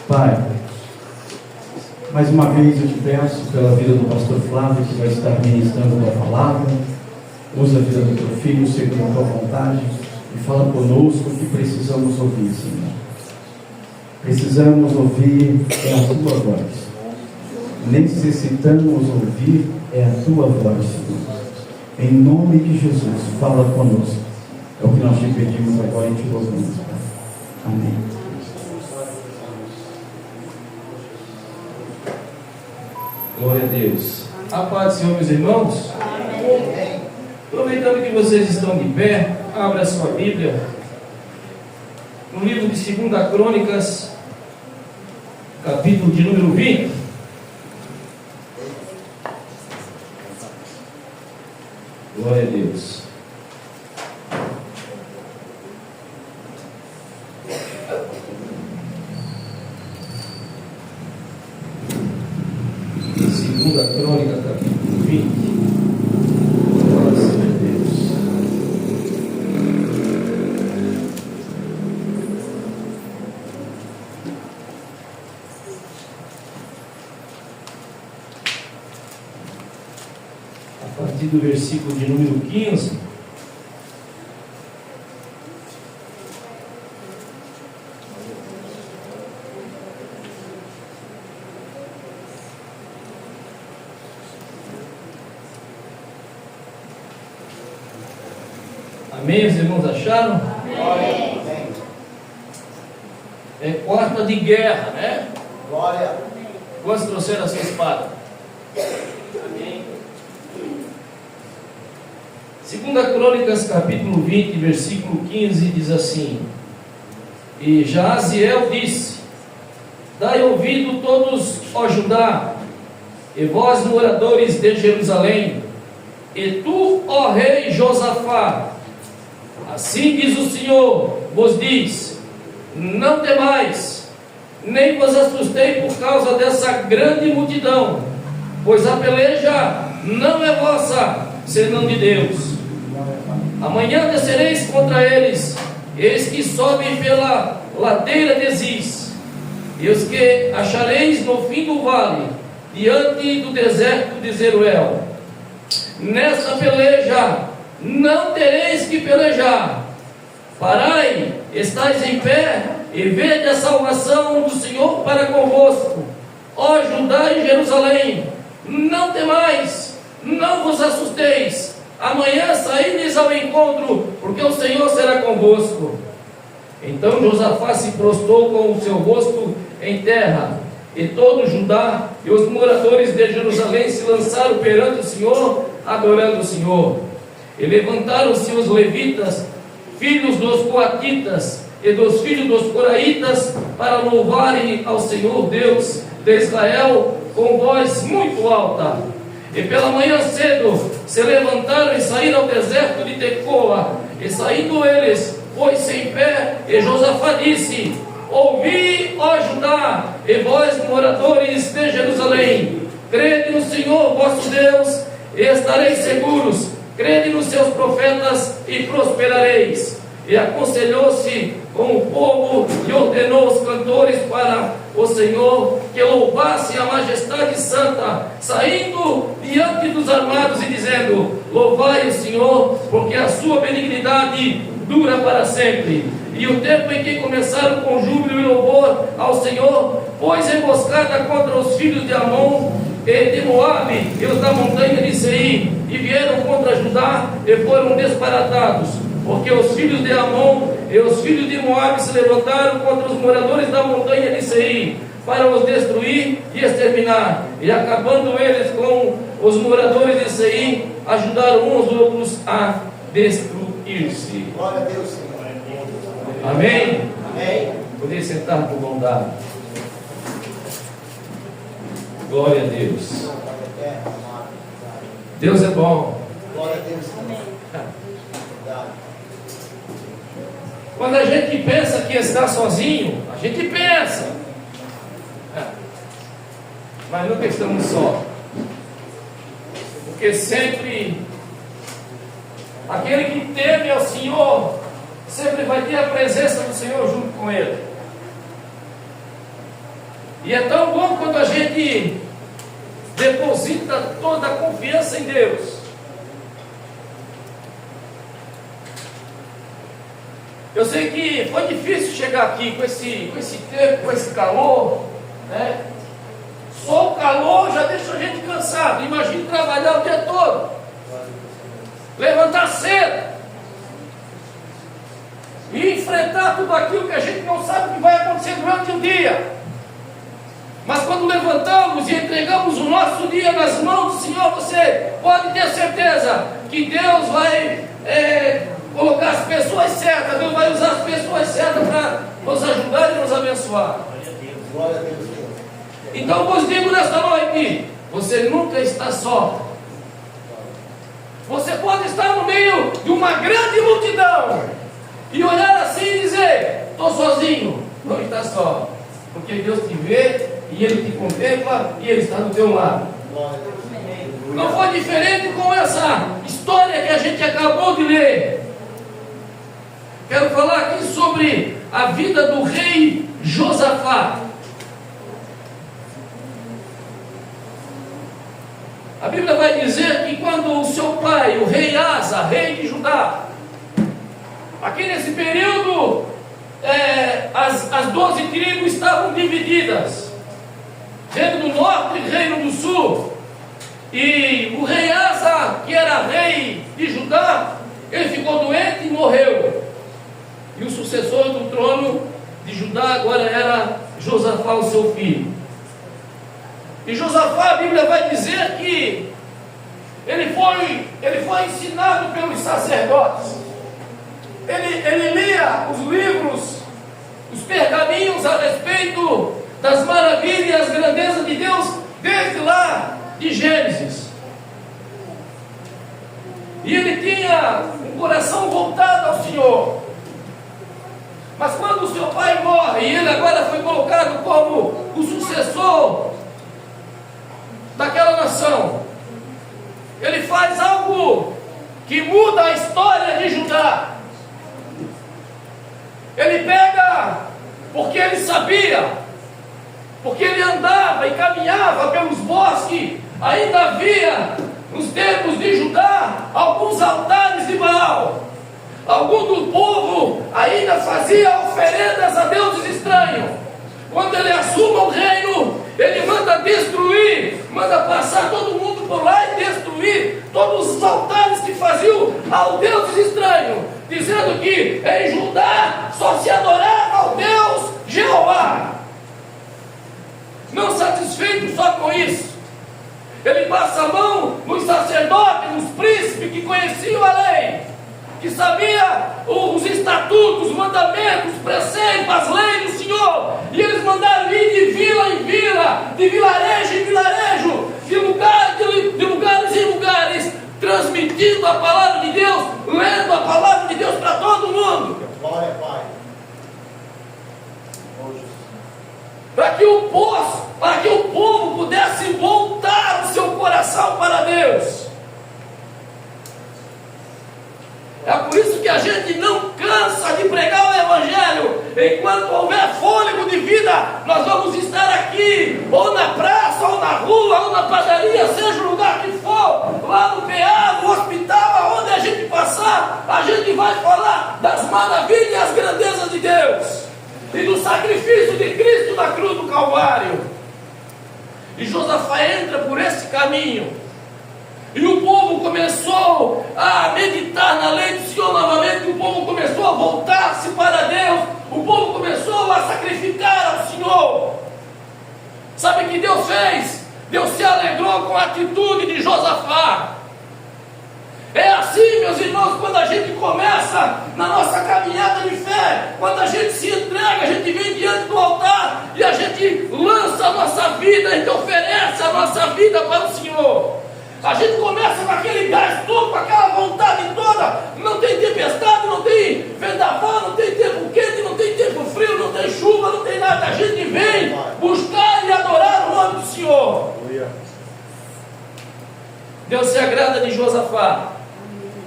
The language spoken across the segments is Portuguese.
Pai, mais uma vez eu te peço pela vida do pastor Flávio, que vai estar ministrando a tua palavra. Usa a vida do teu filho segundo a tua vontade e fala conosco o que precisamos ouvir, Senhor. Precisamos ouvir a tua voz. Necessitamos ouvir a tua voz, Senhor. Em nome de Jesus, fala conosco. É o que nós te pedimos agora e te louvamos, Pai. Amém. Glória a Deus. A paz do Senhor, meus irmãos. Amém. Aproveitando que vocês estão de pé, abra a sua Bíblia no livro de 2 Crônicas, capítulo de número 20. Glória a Deus. Segunda Crônica, capítulo 20. Glória a Deus. A partir do versículo de número 15. Amém? Os irmãos acharam? Glória. É quarta de guerra, né? Glória. Quantos trouxeram a sua espada? Amém. 2 Crônicas, capítulo 20, versículo 15, diz assim: E Jaziel disse: Dai ouvido todos, ó Judá, e vós moradores de Jerusalém, e tu, ó rei Josafá, assim diz o Senhor, vos diz: não temais, nem vos assustei por causa dessa grande multidão, pois a peleja não é vossa, senão de Deus. Amanhã descereis contra eles, eis que sobem pela ladeira de Ziz, e os que achareis no fim do vale, diante do deserto de Zeruel. Nessa peleja não tereis que pelejar. Parai, estáis em pé, e vede a salvação do Senhor para convosco, ó Judá e Jerusalém. Não temais, não vos assusteis. Amanhã saídes ao encontro, porque o Senhor será convosco. Então Josafá se prostrou com o seu rosto em terra, e todo Judá e os moradores de Jerusalém se lançaram perante o Senhor, adorando o Senhor. E levantaram-se os levitas, filhos dos coatitas e dos filhos dos coraitas, para louvarem ao Senhor Deus de Israel com voz muito alta. E pela manhã cedo se levantaram e saíram ao deserto de Tecoa. E saindo eles, pôs-se em pé, e Josafá disse: ouvi, ó Judá, e vós moradores de Jerusalém, crede no Senhor vosso Deus, e estareis seguros. Crede nos seus profetas e prosperareis. E aconselhou-se com o povo e ordenou os cantores para o Senhor que louvassem a majestade santa, saindo diante dos armados e dizendo: louvai o Senhor, porque a sua benignidade dura para sempre. E o tempo em que começaram com júbilo e louvor ao Senhor, pôs emboscada contra os filhos de Amon e de Moabe e os da montanha de Seir, e vieram contra Judá e foram desbaratados, porque os filhos de Amon e os filhos de Moabe se levantaram contra os moradores da montanha de Seir, para os destruir e exterminar, e acabando eles com os moradores de Seir, ajudaram uns aos outros a destruir-se. Glória a Deus, Senhor. Amém? Amém. Poder sentar por bondade. Glória a Deus. Deus é bom. Glória a Deus, Senhor. Verdade. Quando a gente pensa que está sozinho, a gente pensa. Mas nunca estamos só. Porque sempre aquele que teme ao Senhor sempre vai ter a presença do Senhor junto com ele. E é tão bom quando a gente deposita toda a confiança em Deus. Eu sei que foi difícil chegar aqui com esse tempo, com esse calor, né? Só o calor já deixa a gente cansado. Imagine trabalhar o dia todo, levantar cedo e enfrentar tudo aquilo que a gente não sabe o que vai acontecer durante o dia. Mas quando levantamos e entregamos o nosso dia nas mãos do Senhor, você pode ter certeza que Deus vai colocar as pessoas certas, Deus vai usar as pessoas certas para nos ajudar e nos abençoar. Glória a Deus. Então vos digo nesta noite, você nunca está só. Você pode estar no meio de uma grande multidão e olhar assim e dizer: estou sozinho. Não está só, porque Deus te vê e Ele te contempla e Ele está do teu lado. Não foi diferente com essa história que a gente acabou de ler. Quero falar aqui sobre a vida do rei Josafá. A Bíblia vai dizer que quando o seu pai, o rei Asa, rei de Judá, aqui nesse período, as 12 tribos estavam divididas, reino do norte e reino do sul. E o rei Asa, que era rei de Judá, ele ficou doente e morreu. E o sucessor do trono de Judá agora era Josafá, o seu filho. E Josafá, a Bíblia vai dizer que ele foi ensinado pelos sacerdotes. Ele lia os livros, os pergaminhos a respeito das maravilhas e as grandezas de Deus, desde lá de Gênesis. E ele tinha um coração voltado ao Senhor. Mas quando o seu pai morre, e ele agora foi colocado como o sucessor daquela nação, ele faz algo que muda a história de Judá. Ele pega, porque ele sabia, porque ele andava e caminhava pelos bosques, ainda havia nos tempos de Judá alguns altares de Baal. Algum do povo ainda fazia oferendas a deuses estranhos. Quando ele assume o reino, ele manda destruir, manda passar todo mundo por lá e destruir todos os altares que faziam ao deuses estranhos, dizendo que em Judá só se adorava ao Deus Jeová. Não satisfeito só com isso, ele passa a mão nos sacerdotes, nos príncipes que conheciam a lei, que sabia os estatutos, os mandamentos, os preceitos, as leis do Senhor, e eles mandaram ir de vila em vila, de vilarejo em vilarejo, de lugares em lugares, transmitindo a palavra de Deus, lendo a palavra de Deus para todo mundo. Glória, Pai. Para que o povo pudesse voltar o seu coração para Deus. É por isso que a gente não cansa de pregar o Evangelho. Enquanto houver fôlego de vida, nós vamos estar aqui, ou na praça, ou na rua, ou na padaria, seja o lugar que for, lá no PA, no hospital, aonde a gente passar, a gente vai falar das maravilhas e as grandezas de Deus, e do sacrifício de Cristo na cruz do Calvário. E Josafá entra por esse caminho. E o povo começou a meditar na lei do Senhor novamente. O povo começou a voltar-se para Deus. O povo começou a sacrificar ao Senhor. Sabe o que Deus fez? Deus se alegrou com a atitude de Josafá. É assim, meus irmãos, quando a gente começa na nossa caminhada de fé, quando a gente se entrega, a gente vem diante do altar e a gente lança a nossa vida, a gente oferece a nossa vida para o Senhor. A gente começa com aquele gás todo, com aquela vontade toda. Não tem tempestade, não tem vendaval, não tem tempo quente, não tem tempo frio, não tem chuva, não tem nada. A gente vem buscar e adorar o nome do Senhor. Deus se agrada de Josafá.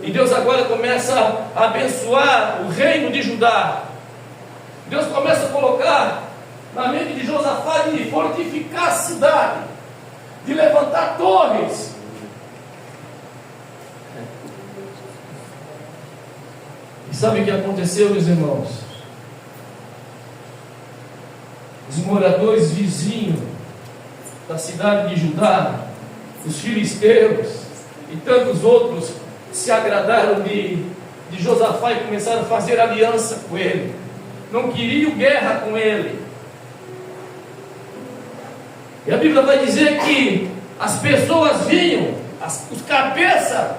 E Deus agora começa a abençoar o reino de Judá. Deus começa a colocar na mente de Josafá de fortificar a cidade, de levantar torres. E sabe o que aconteceu, meus irmãos? Os moradores vizinhos da cidade de Judá, os filisteus e tantos outros, se agradaram de Josafá e começaram a fazer aliança com ele. Não queriam guerra com ele. E a Bíblia vai dizer que as pessoas vinham, os cabeças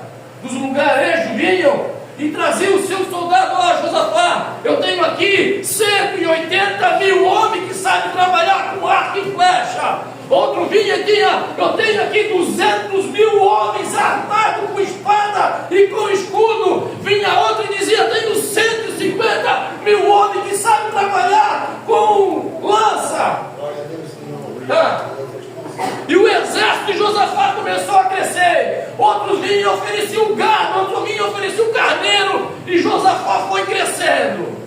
dos lugarejos vinham e traziam os seus soldados. Ó, Josafá, eu tenho aqui 180 mil homens que sabem trabalhar com arco e flecha. Outro vinha e tinha, eu tenho aqui 200 mil homens armados com espada e com escudo. Vinha outro e dizia, tenho 150 mil homens que sabem trabalhar com lança. Glória a Deus, Senhor. E o exército de Josafá começou a crescer. Outros vinham e ofereciam gado, outros vinham e ofereciam carneiro. E Josafá foi crescendo.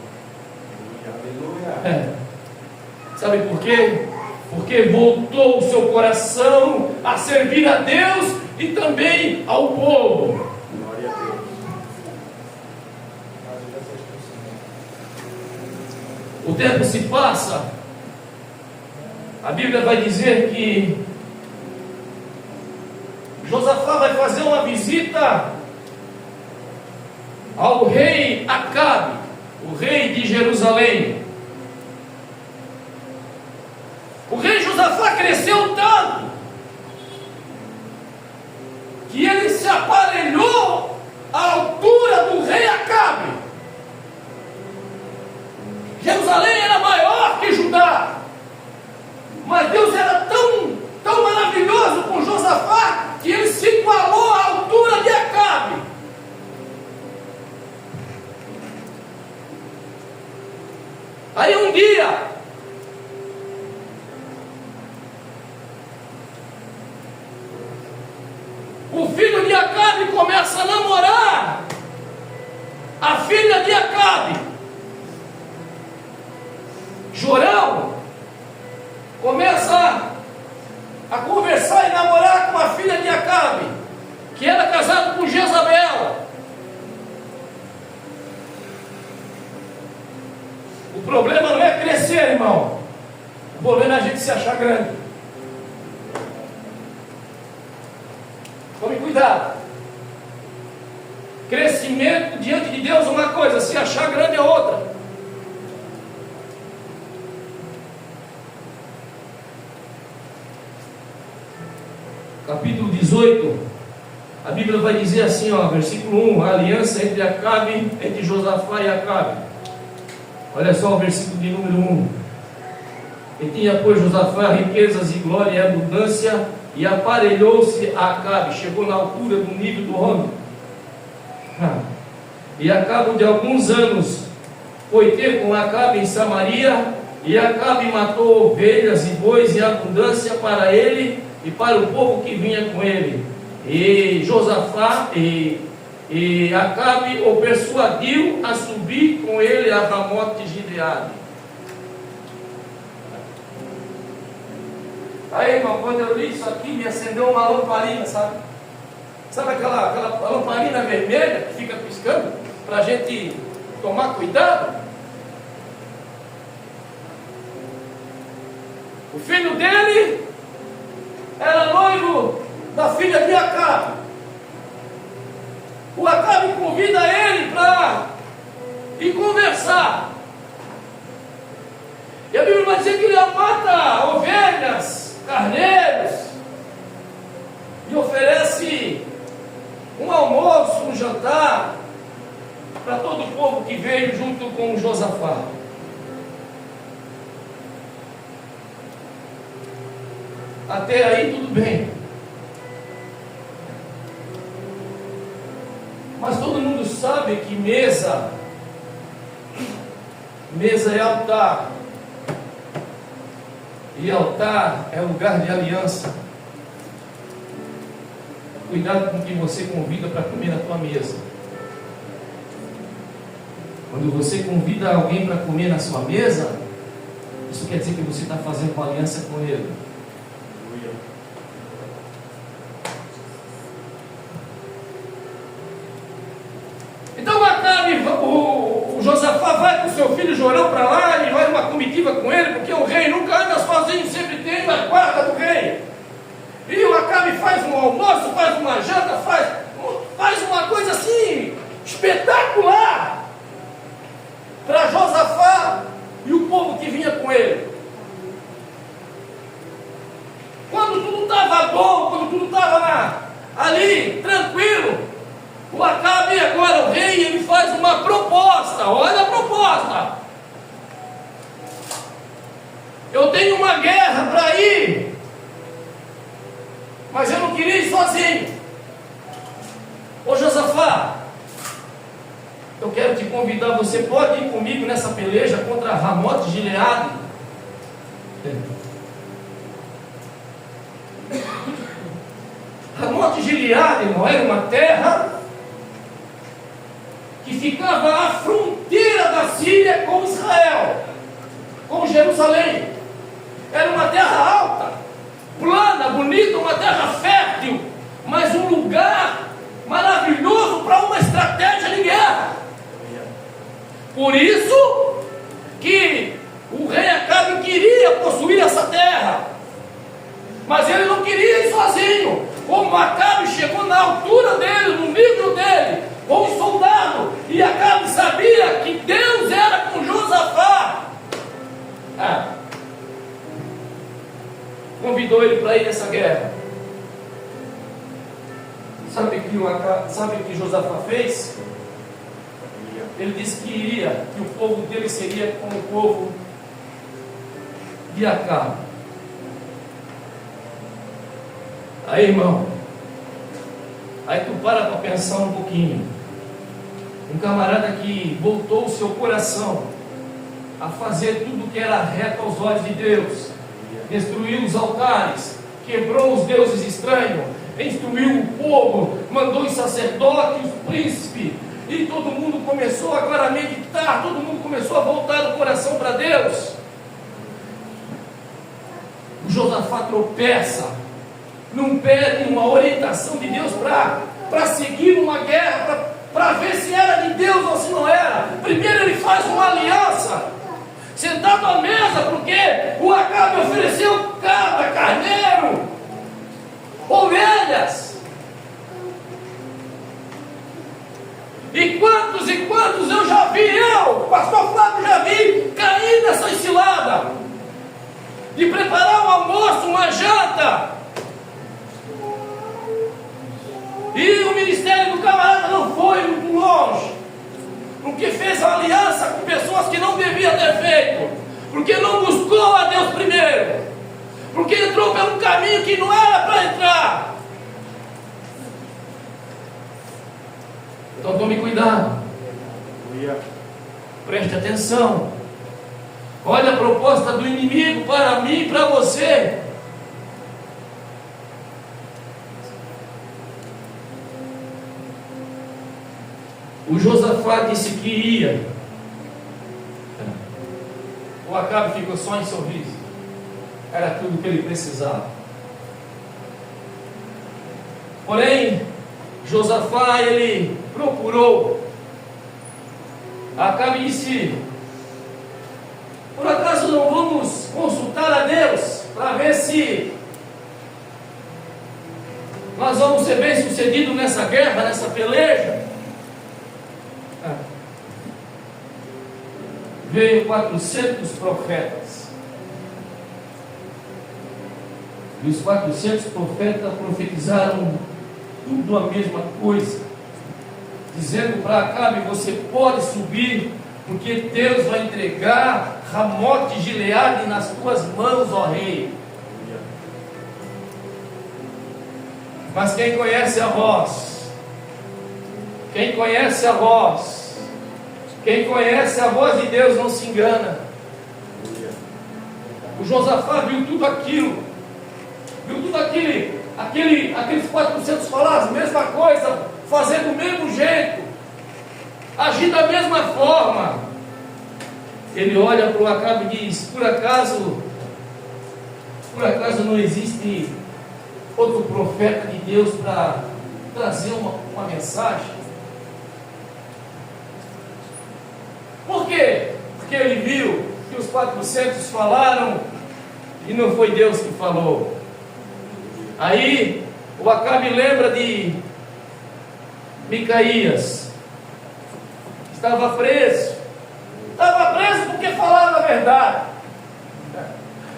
Sabe por quê? Porque voltou o seu coração a servir a Deus e também ao povo. Glória a Deus. O tempo se passa. A Bíblia vai dizer que Josafá vai fazer uma visita ao rei Acabe, o rei de Jerusalém. O rei Josafá cresceu tanto que ele se aparelhou à altura do rei Acabe. Jerusalém era maior que Judá, mas Deus era tão maravilhoso com Josafá que ele se igualou à altura de Acabe. Aí um dia o filho de Acabe começa a namorar a filha de Acabe. Jorão começa a conversar e namorar com a filha de Acabe, que era casado com Jezabel. O problema não é crescer, irmão. O problema é a gente se achar grande. Tome cuidado. Crescimento diante de Deus é uma coisa, se achar grande é outra. Capítulo 18, a Bíblia vai dizer assim, ó, versículo 1, a aliança entre Josafá e Acabe. Olha só o versículo de número 1. E tinha, pois, Josafá riquezas e glória e abundância, e aparelhou-se a Acabe, chegou na altura do nível do homem. E a cabo de alguns anos foi ter com Acabe em Samaria, e Acabe matou ovelhas e bois em abundância para ele e para o povo que vinha com ele. E Josafá e Acabe o persuadiu a subir com ele a Ramote de Gileade. Aí, irmão, quando eu li isso aqui, me acendeu uma lamparina, sabe? Sabe aquela lamparina vermelha que fica piscando para a gente tomar cuidado? O filho dele era noivo da filha de Acabe. O Acabe convida ele para ir conversar. E a Bíblia vai dizer que ele mata ovelhas, carneiros, e oferece um almoço, um jantar para todo o povo que veio junto com Josafá. Até aí tudo bem. Mas todo mundo sabe que mesa é altar. E altar é lugar de aliança. Cuidado com quem você convida para comer na tua mesa. Quando você convida alguém para comer na sua mesa, isso isso quer dizer que você está fazendo uma aliança com Ele. Então o Josafá vai com seu filho Jorão para lá, e vai numa comitiva com ele, porque o rei nunca anda sozinho, sempre tem uma guarda do rei. E o Acabe faz um almoço, faz uma janta, faz uma coisa assim, espetacular, para Josafá e o povo que vinha com ele. Quando tudo estava bom, quando tudo estava ali, tranquilo, o Acabe, agora o rei, ele faz uma proposta. Olha a proposta: eu tenho uma guerra para ir, mas eu não queria ir sozinho. Ô Josafá, eu quero te convidar, você pode ir comigo nessa peleja contra Ramote Gileade? Ramote Gileade, não era uma terra que ficava à fronteira da Síria com Israel, com Jerusalém. Era uma terra alta, plana, bonita, uma terra fértil, mas um lugar maravilhoso para uma estratégia de guerra. Por isso que o rei Acabe queria possuir essa terra, mas ele não queria ir sozinho. Como Acabe chegou na altura dele, no nível dele, como soldado, e Acabe sabia que Deus era com Josafá, convidou ele para ir nessa guerra. Sabe o que Josafá fez? Ele disse que iria, que o povo dele seria como o povo de Acabe. Aí, irmão, aí tu para pensar um pouquinho. Um camarada que voltou o seu coração a fazer tudo que era reto aos olhos de Deus, destruiu os altares, quebrou os deuses estranhos, instruiu o povo, mandou os sacerdotes, os príncipes, e todo mundo começou agora a meditar, todo mundo começou a voltar o coração para Deus. O Josafá tropeça, não pede uma orientação de Deus para seguir uma guerra, para ver se era de Deus ou se não era. Primeiro ele faz uma aliança, sentado à mesa, porque o Acabe ofereceu cabra, carneiro, ovelhas. E quantos eu já vi, o pastor Flávio já vi cair nessa cilada de preparar um almoço, uma janta, e o ministério do camarada não foi muito longe, porque fez aliança com pessoas que não devia ter feito, porque não buscou a Deus primeiro, porque entrou por um caminho que não era para entrar. Então tome cuidado, preste atenção. Olha a proposta do inimigo para mim e para você. O Josafá disse que ia. O Acabe ficou só em sorriso. Era tudo que ele precisava. Porém, Josafá, ele procurou. Acabe disse: por acaso não vamos consultar a Deus para ver se nós vamos ser bem sucedidos nessa guerra, nessa peleja? Veio 400 profetas, e os 400 profetas profetizaram tudo a mesma coisa, dizendo para Acabe: você pode subir, porque Deus vai entregar Ramote Gileade nas tuas mãos, ó rei. Mas quem conhece a voz, quem conhece a voz de Deus não se engana. O Josafá viu tudo aquilo, aqueles 400 falar a mesma coisa, fazer do mesmo jeito, agir da mesma forma. ele olha para o Acabe e diz: por acaso não existe outro profeta de Deus para trazer uma mensagem? Por quê? Porque ele viu que os 400 falaram e não foi Deus que falou. Aí o Acabe lembra de Micaías. Estava preso porque falava a verdade,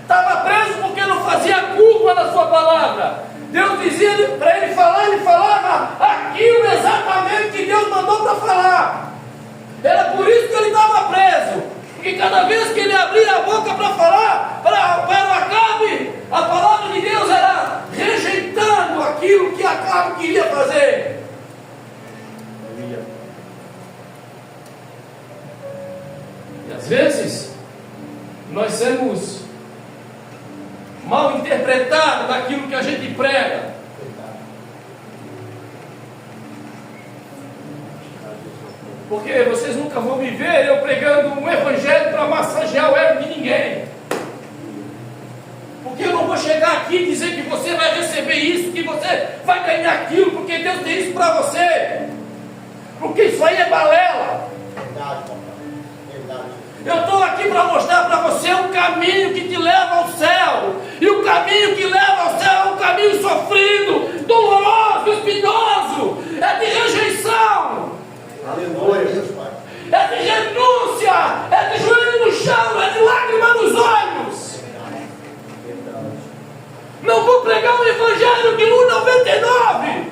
estava preso porque não fazia culpa na sua palavra. Deus dizia para ele falar, ele falava aquilo exatamente que Deus mandou para falar. Era por isso que ele estava preso, porque cada vez que ele abria a boca para falar para o Acabe, a palavra de Deus era rejeitando aquilo que Acabe queria fazer. E às vezes nós somos mal interpretados naquilo que a gente prega. Porque vocês nunca vão me ver eu pregando um evangelho para massagear o ego de ninguém. Porque eu não vou chegar aqui e dizer que você vai receber isso, que você vai ganhar aquilo, porque Deus tem isso para você. Porque isso aí é balela. Verdade, papai. Verdade. Eu estou aqui para mostrar para você um caminho que te leva ao céu. E o caminho que leva ao céu é um caminho sofrido, doloroso, espinhoso. É de rejeição. Aleluia, Deus, Pai. É de renúncia. É de joelho no chão. É de lágrima nos olhos. Não vou pregar um evangelho de 1,99.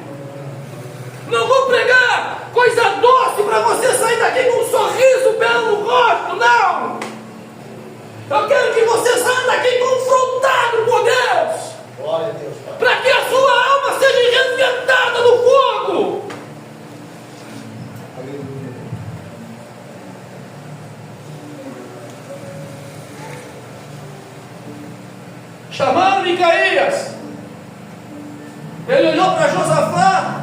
Não vou pregar coisa doce para você sair daqui com um sorriso pelo rosto, não. Eu quero que você saia daqui confrontado por Deus. Glória a Deus, Pai. Para que a sua alma seja resgatada no fogo. Aleluia. Chamaram Micaías. Ele olhou para Josafá.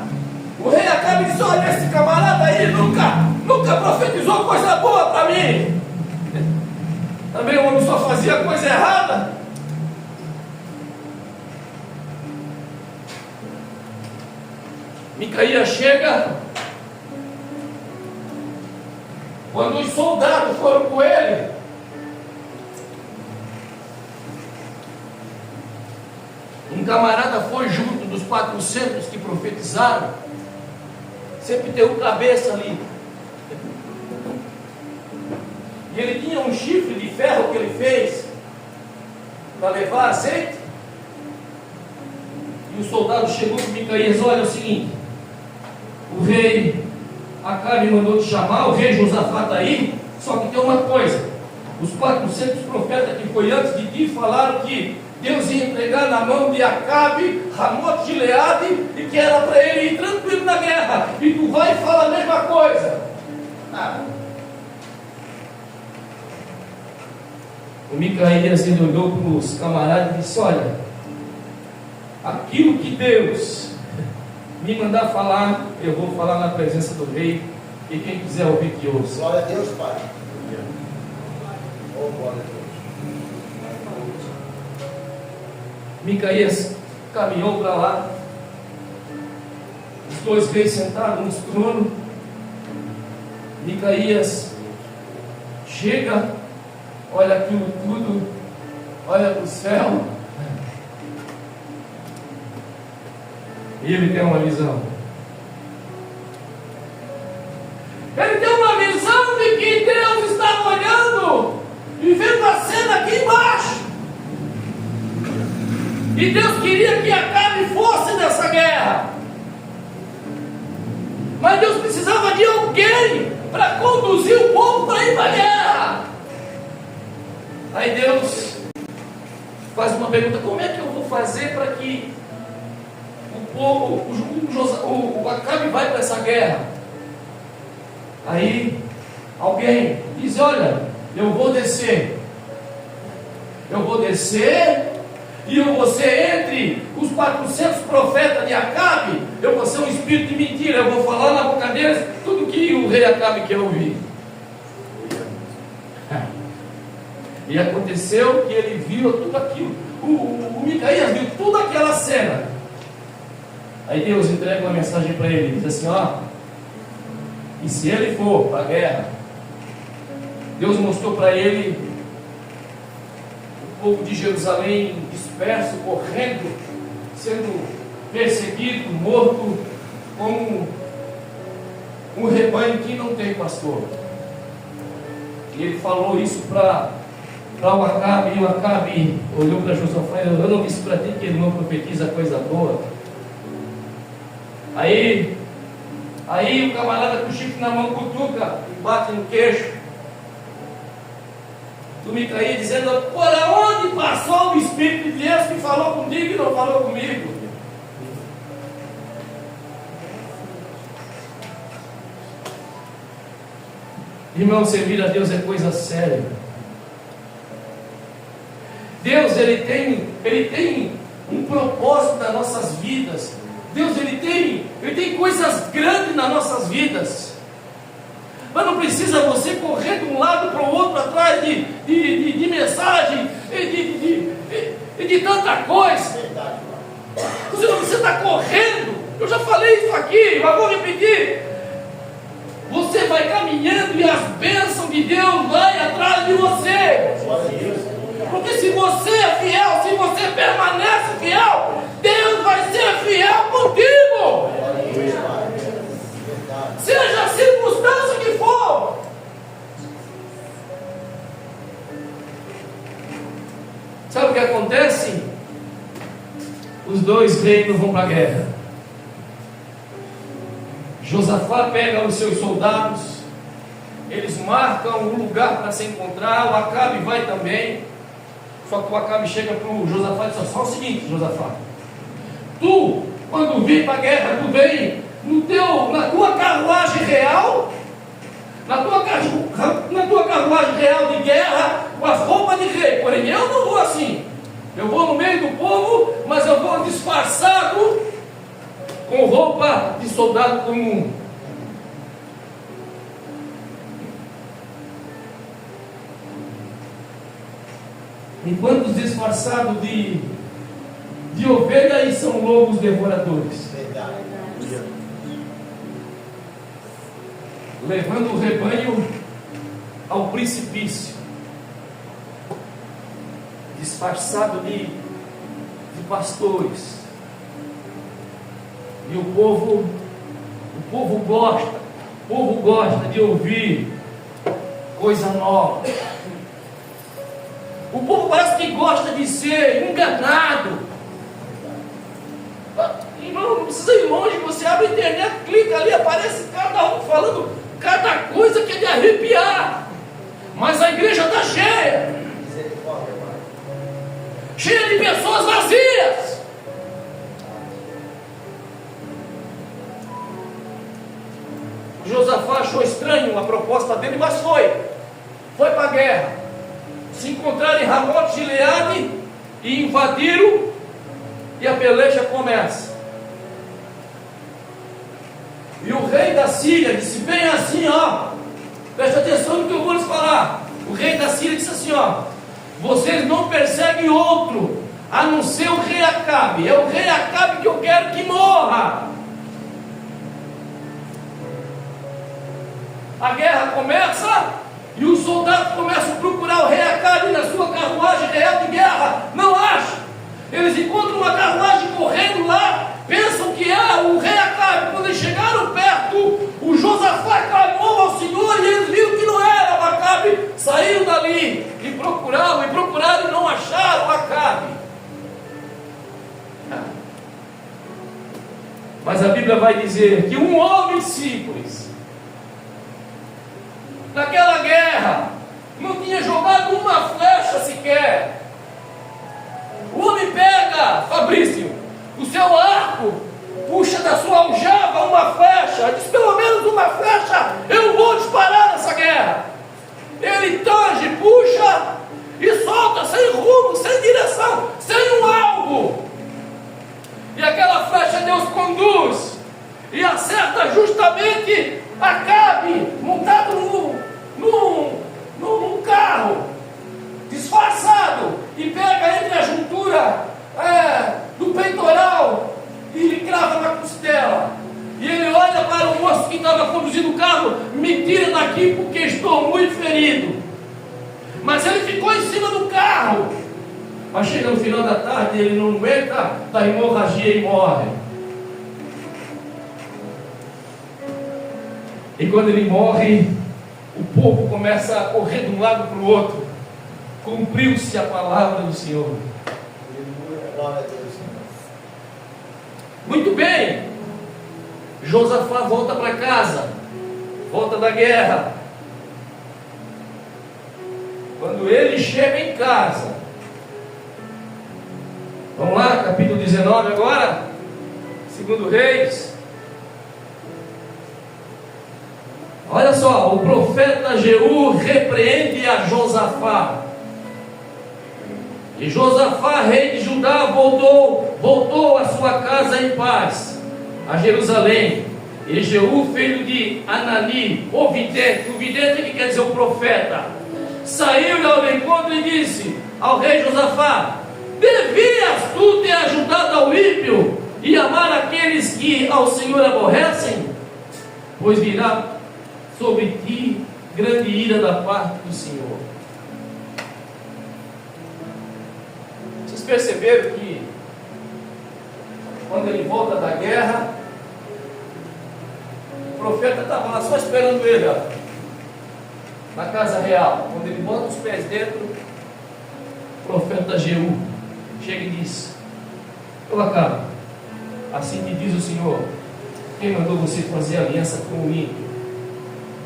O rei Acabe disse: olha, esse camarada aí nunca profetizou coisa boa para mim. Também o homem só fazia coisa errada. Micaías chega. Quando os soldados foram com ele, um camarada foi junto dos 400 que profetizaram. Sempre tem um cabeça ali. E ele tinha um chifre de ferro que ele fez para levar azeite. E o soldado chegou para Micaías: olha, é o seguinte, o rei Acabe mandou te chamar, o rei Josafá está aí, só que tem uma coisa: os 400 profetas que foi antes de ti falaram que Deus ia entregar na mão de Acabe, Ramote de Gileade, e que era para ele ir tranquilo na guerra. E tu vai e fala a mesma coisa. O Micaías, ele olhou para os camaradas e disse: olha, aquilo que Deus me mandar falar, eu vou falar na presença do rei, e quem quiser ouvir que ouça. Glória a Deus, Pai. Oh, glória a Deus. Micaías caminhou para lá. Os dois reis sentados nos tronos. Micaías chega, olha aquilo tudo, olha para o céu. E ele tem uma visão. Ele tem uma visão de que Deus estava olhando e vendo a cena aqui embaixo. E Deus queria que Acabe fosse nessa guerra. Mas Deus precisava de alguém para conduzir o povo para ir para a guerra. Aí Deus faz uma pergunta: como é que eu vou fazer para que o Acabe vai para essa guerra? Aí alguém diz: olha, eu vou descer e eu vou ser entre os 400 profetas de Acabe. Eu vou ser um espírito de mentira. Eu vou falar na boca deles tudo que o rei Acabe quer ouvir. E aconteceu que ele viu tudo aquilo. O Micaías viu toda aquela cena. Aí Deus entrega uma mensagem para ele, diz assim, ó, e se ele for para a guerra, Deus mostrou para ele o povo de Jerusalém disperso, correndo, sendo perseguido, morto, como um rebanho que não tem pastor. E ele falou isso para o Acabe, e o Acabe olhou para Josafá e falou, eu não disse para ti que ele não profetiza coisa boa? Aí o camarada com o chifre na mão cutuca e bate no queixo do Micaías, dizendo, por onde passou o Espírito de Deus que falou contigo e não falou comigo? Irmão, servir a Deus é coisa séria. Deus, Ele tem um propósito nas nossas vidas. Deus, Ele tem coisas grandes nas nossas vidas. Mas não precisa você correr de um lado para o outro, atrás de mensagem, e de tanta coisa. Você não precisa estar correndo. Eu já falei isso aqui, mas vou repetir. Você vai caminhando e as bênçãos de Deus vão atrás de você. Porque se você é fiel, se você permanece fiel, Deus vai ser fiel contigo. Seja a circunstância que for. Sabe o que acontece? Os dois reinos vão para a guerra. Josafá pega os seus soldados, eles marcam um lugar para se encontrar, o Acabe vai também. Só que o Acabe chega para o Josafá e diz, só o seguinte, Josafá, tu, quando vir para a guerra, tu vem na tua carruagem real, na tua carruagem real de guerra, com as roupas de rei. Porém, eu não vou assim. Eu vou no meio do povo, mas eu vou disfarçado com roupa de soldado comum. Enquanto os disfarçados de ovelha aí são lobos devoradores, levando o rebanho ao precipício, disfarçado de pastores. E o povo gosta de ouvir coisa nova. O povo parece que gosta de ser enganado. Irmão, não precisa ir longe, você abre a internet, clica ali, aparece cada um falando cada coisa que é de arrepiar. Mas a igreja está cheia. Cheia de pessoas vazias. Josafá achou estranho a proposta dele, mas foi para a guerra. Se encontraram em Ramote Gileade e invadiram, e a peleja começa. E o rei da Síria disse bem assim, ó, presta atenção no que eu vou lhes falar. O rei da Síria disse assim, ó, vocês não perseguem outro a não ser o rei Acabe. É o rei Acabe que eu quero que morra. A guerra começa e os soldados começam a procurar o rei Acabe na sua carruagem real de guerra. Não acham. Eles encontram uma carruagem correndo lá, pensam que é o rei Acabe. Quando eles chegaram perto, o Josafá clamou ao Senhor e eles viram que não era o Acabe. Saíram dali e procuraram e não acharam o Acabe. Mas a Bíblia vai dizer que um homem simples, naquela guerra, não tinha jogado uma flecha sequer. O homem pega, Fabrício, o seu arco, puxa da sua aljava uma flecha, diz pelo menos uma flecha eu vou disparar nessa guerra. Ele tange, puxa e solta sem rumo, sem direção, sem um alvo. E aquela flecha Deus conduz e acerta justamente Acabe, montado num carro, aqui porque estou muito ferido. Mas ele ficou em cima do carro. Mas chega no final da tarde, ele não aguenta da hemorragia e morre. E quando ele morre, o povo começa a correr de um lado para o outro. Cumpriu-se a palavra do Senhor. Glória a Deus. Muito bem. Josafá volta para casa. Volta da guerra. Quando ele chega em casa, vamos lá, capítulo 19 agora, 2 Reis. Olha só, o profeta Jeú repreende a Josafá. E Josafá, rei de Judá, voltou à sua casa em paz, a Jerusalém. E Jeú, filho de Anani, o vidente que quer dizer o profeta, saiu-lhe ao encontro e disse ao rei Josafá: devias tu ter ajudado ao ímpio e amar aqueles que ao Senhor aborrecem? Pois virá sobre ti grande ira da parte do Senhor. Vocês perceberam que quando ele volta da guerra, o profeta estava lá só esperando ele, ó, na casa real. Quando ele bota os pés dentro, o profeta Jeú chega e diz: Joacá, assim te diz o Senhor, quem mandou você fazer aliança com o ímpio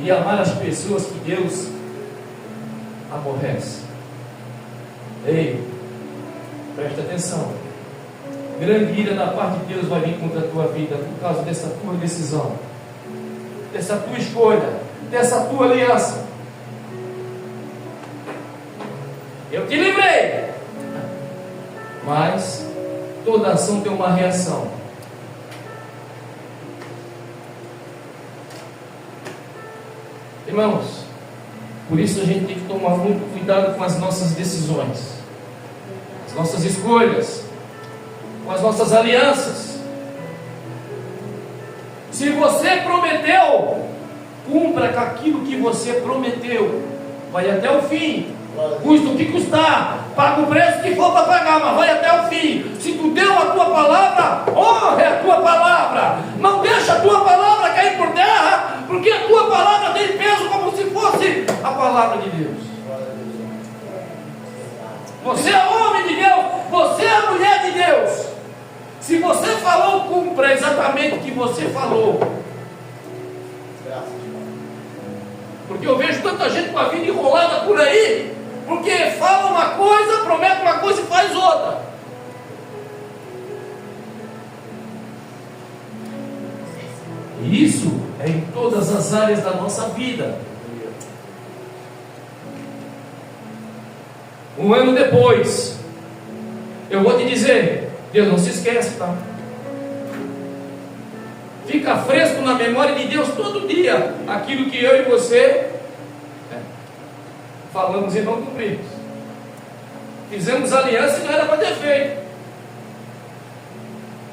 e amar as pessoas que Deus aborrece? Ei, presta atenção. Grande ira da parte de Deus vai vir contra a tua vida por causa dessa tua decisão, dessa tua escolha, dessa tua aliança. Eu te livrei, mas toda ação tem uma reação. Irmãos, por isso a gente tem que tomar muito cuidado com as nossas decisões, as nossas escolhas, com as nossas alianças. Se você prometeu, cumpra com aquilo que você prometeu. Vai até o fim, custa o que custar, paga o preço que for para pagar, mas vai até o fim. Se tu deu a tua palavra, honre a tua palavra. Não deixa a tua palavra cair por terra, porque a tua palavra tem peso como se fosse a palavra de Deus. Você é homem de Deus, você é mulher de Deus. Se você falou, cumpra exatamente o que você falou. Porque eu vejo tanta gente com a vida enrolada por aí, porque fala uma coisa, promete uma coisa e faz outra. E isso é em todas as áreas da nossa vida. Um ano depois, eu vou te dizer, Deus não se esquece, tá? Fica fresco na memória de Deus todo dia aquilo que eu e você falamos e não cumprimos. Fizemos aliança e não era para ter feito.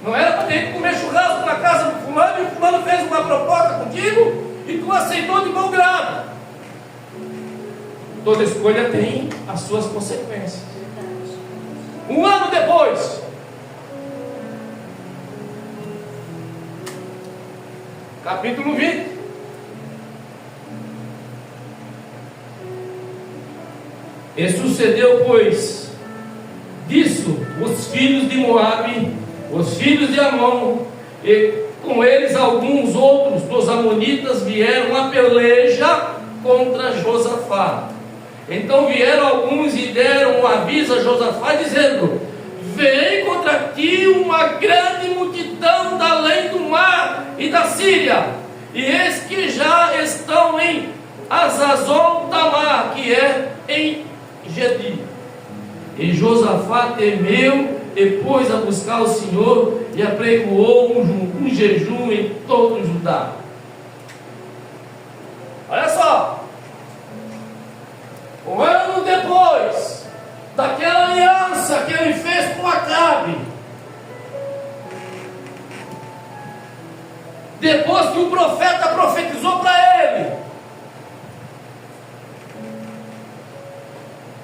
Não era para ter que comer churrasco na casa do fulano e o fulano fez uma proposta contigo e tu aceitou de bom grado. Toda escolha tem as suas consequências. Um ano depois, capítulo 20. E sucedeu, pois, disso, os filhos de Moabe, os filhos de Amon, e com eles alguns outros dos amonitas vieram a peleja contra Josafá. Então vieram alguns e deram um aviso a Josafá, dizendo: vem contra ti uma grande multidão da além do mar e da Síria, e eis que já estão em Azazon Tamar, que é em Gedi. E Josafá temeu e pôs a buscar o Senhor e apregoou um jejum em todo Judá. Olha só, um ano depois daquela aliança que ele fez com Acabe, depois que o profeta profetizou para ele,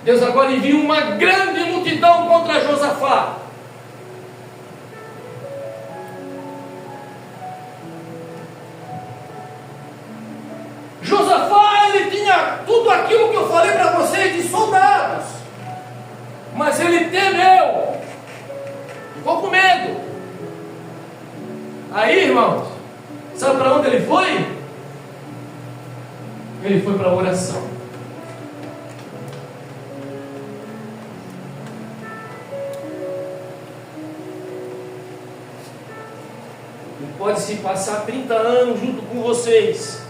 Deus agora envia uma grande multidão contra Josafá. Josafá, ele tinha tudo aquilo que eu falei para vocês de soldados, mas ele temeu, ficou com medo. Aí, irmãos, sabe para onde ele foi? Ele foi para a oração. E pode se passar 30 anos junto com vocês.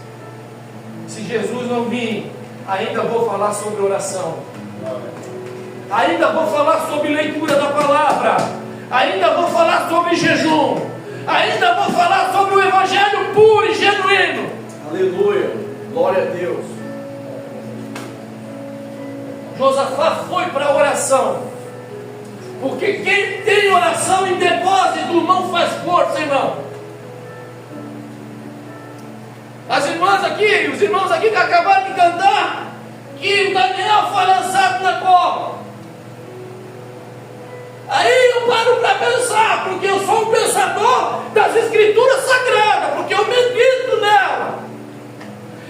Se Jesus não vir, ainda vou falar sobre oração. Ainda vou falar sobre leitura da palavra. Ainda vou falar sobre jejum. Ainda vou falar sobre o evangelho puro e genuíno. Aleluia. Glória a Deus. Josafá foi para a oração. Porque quem tem oração em depósito não faz força, irmão. As irmãs aqui, os irmãos aqui que acabaram de cantar, que o Daniel foi lançado na cova. Aí eu paro para pensar, porque eu sou um pensador das escrituras sagradas, porque eu medito nela.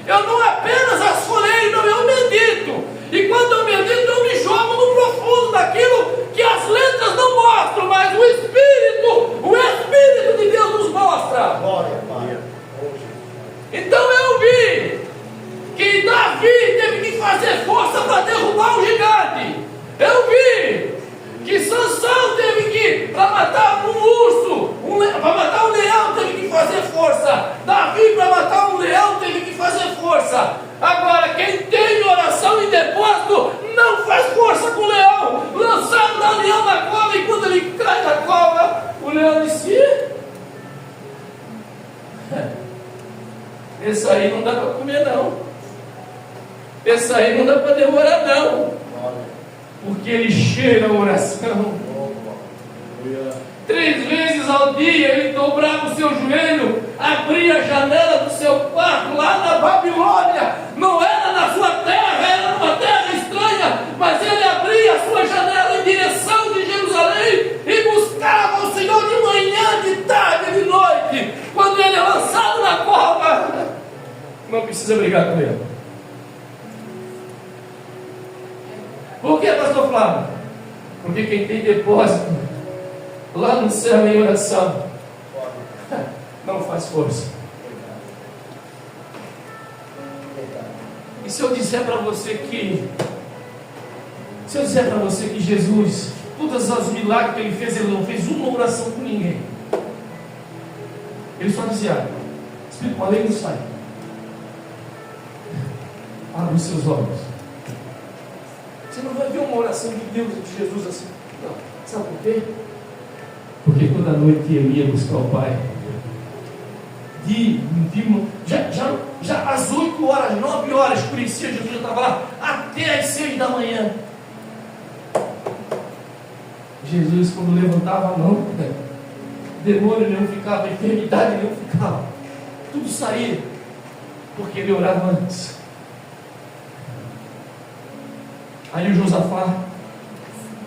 Eu não apenas as folhei, não, eu medito. E quando eu medito, eu me jogo no profundo daquilo que as letras não mostram, mas o Espírito de Deus nos mostra. Glória, Pai. Então eu vi que Davi teve que fazer força para derrubar o gigante. Eu vi que Sansão teve que, para matar um urso, para matar um leão, teve que fazer força. Davi, para matar um leão, teve que fazer força. Agora, quem tem oração em depósito, não faz força com o leão. Lançaram o leão na cova, e quando ele cai na cova, o leão disse: esse aí não dá para comer, não. Esse aí não dá para devorar, não. Porque ele cheira a oração. 3 vezes ao dia ele dobrava o seu joelho, abria a janela do seu quarto lá na Babilônia. Não era na sua terra, era numa terra estranha, mas ele abria a sua janela em direção de Jerusalém e buscava o Senhor de manhã, de tarde, de noite. Quando ele é lançado na cova, não precisa brigar com ele. Por que, pastor Flávio? Porque quem tem depósito lá no céu em oração não faz força. E se eu disser para você que Jesus, todos os milagres que ele fez, ele não fez uma oração com ninguém. Ele só dizia: Espírito maligno, sai. Abre os seus olhos. Você não vai ver uma oração de Deus e de Jesus assim. Não. Sabe por quê? Porque toda noite ele ia buscar o Pai. Já às 8 horas, 9 horas, escurecia, Jesus já estava lá até às 6 da manhã. Jesus, quando levantava a mão, demônio nenhum ficava, enfermidade nenhum ficava. Tudo saía, porque ele orava antes. Aí o Josafá,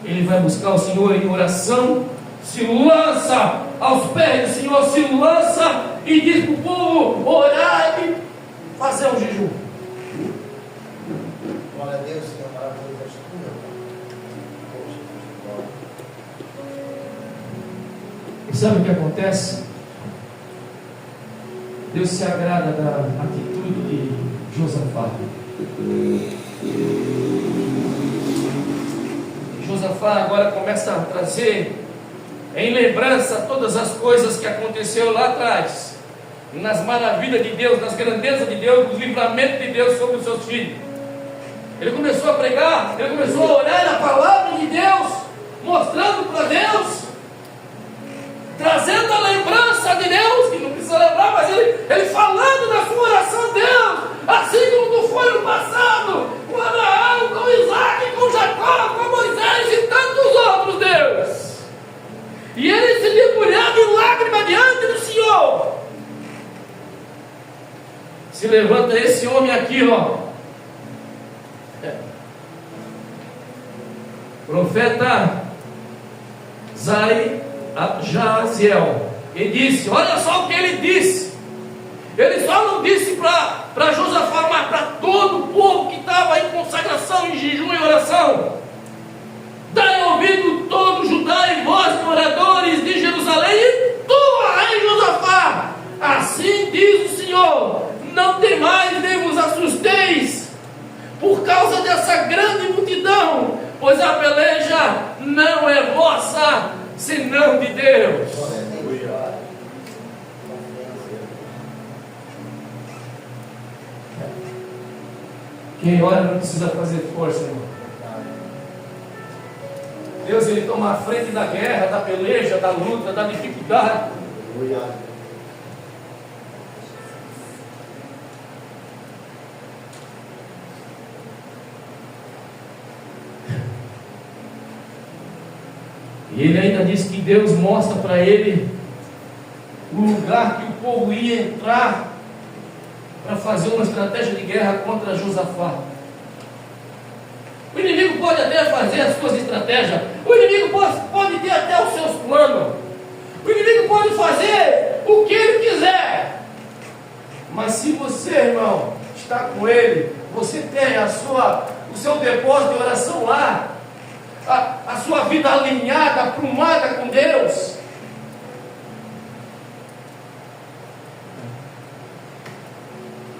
ele vai buscar o Senhor em oração, se lança aos pés do Senhor, se lança e diz para o povo orar e fazer um jejum. Glória a Deus, Senhor, maravilhoso. E sabe o que acontece? Deus se agrada da atitude de Josafá. Josafá agora começa a trazer em lembrança todas as coisas que aconteceram lá atrás, nas maravilhas de Deus, nas grandezas de Deus, nos livramentos de Deus sobre os seus filhos. Ele começou a pregar, ele começou a orar a palavra de Deus, mostrando para Deus, trazendo a lembrança de Deus, que não precisa lembrar, mas ele falando da sua oração a Deus, assim como tu foi no passado, com Abraão, com Isaac, com Jacó, com Moisés e tantos outros, Deus. E ele se debulhava em lágrimas diante do Senhor. Se levanta esse homem aqui, ó. profeta Jaziel, e disse, olha só o que ele disse. Ele só não disse para Josafá, mas para todo o povo que estava em consagração, em jejum e oração: dai ouvido todo Judá e vós, moradores de Jerusalém, e tu, rei Josafá, assim diz o Senhor: não temais nem vos assusteis por causa dessa grande multidão, pois a peleja não é vossa, senão de Deus. Quem ora não precisa fazer força, irmão. Deus, Ele toma a frente da guerra, da peleja, da luta, da dificuldade. E ele ainda diz que Deus mostra para ele o lugar que o povo ia entrar para fazer uma estratégia de guerra contra Josafá. O inimigo pode até fazer as suas estratégias, o inimigo pode ter até os seus planos, o inimigo pode fazer o que ele quiser, mas se você, irmão, está com ele, você tem o seu depósito de oração lá, a sua vida alinhada, aprumada com Deus,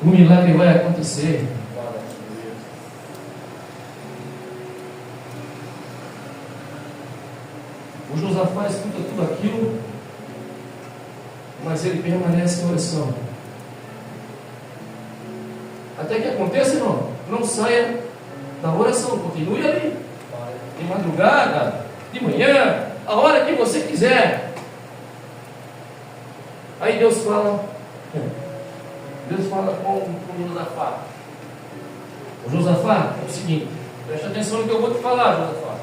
o milagre vai acontecer. O Josafá escuta tudo aquilo, mas ele permanece em oração. Até que aconteça, irmão, não saia da oração, continue ali, de madrugada, de manhã, a hora que você quiser. Aí Deus fala com Josafá: o Josafá, é o seguinte, preste atenção no que eu vou te falar, Josafá.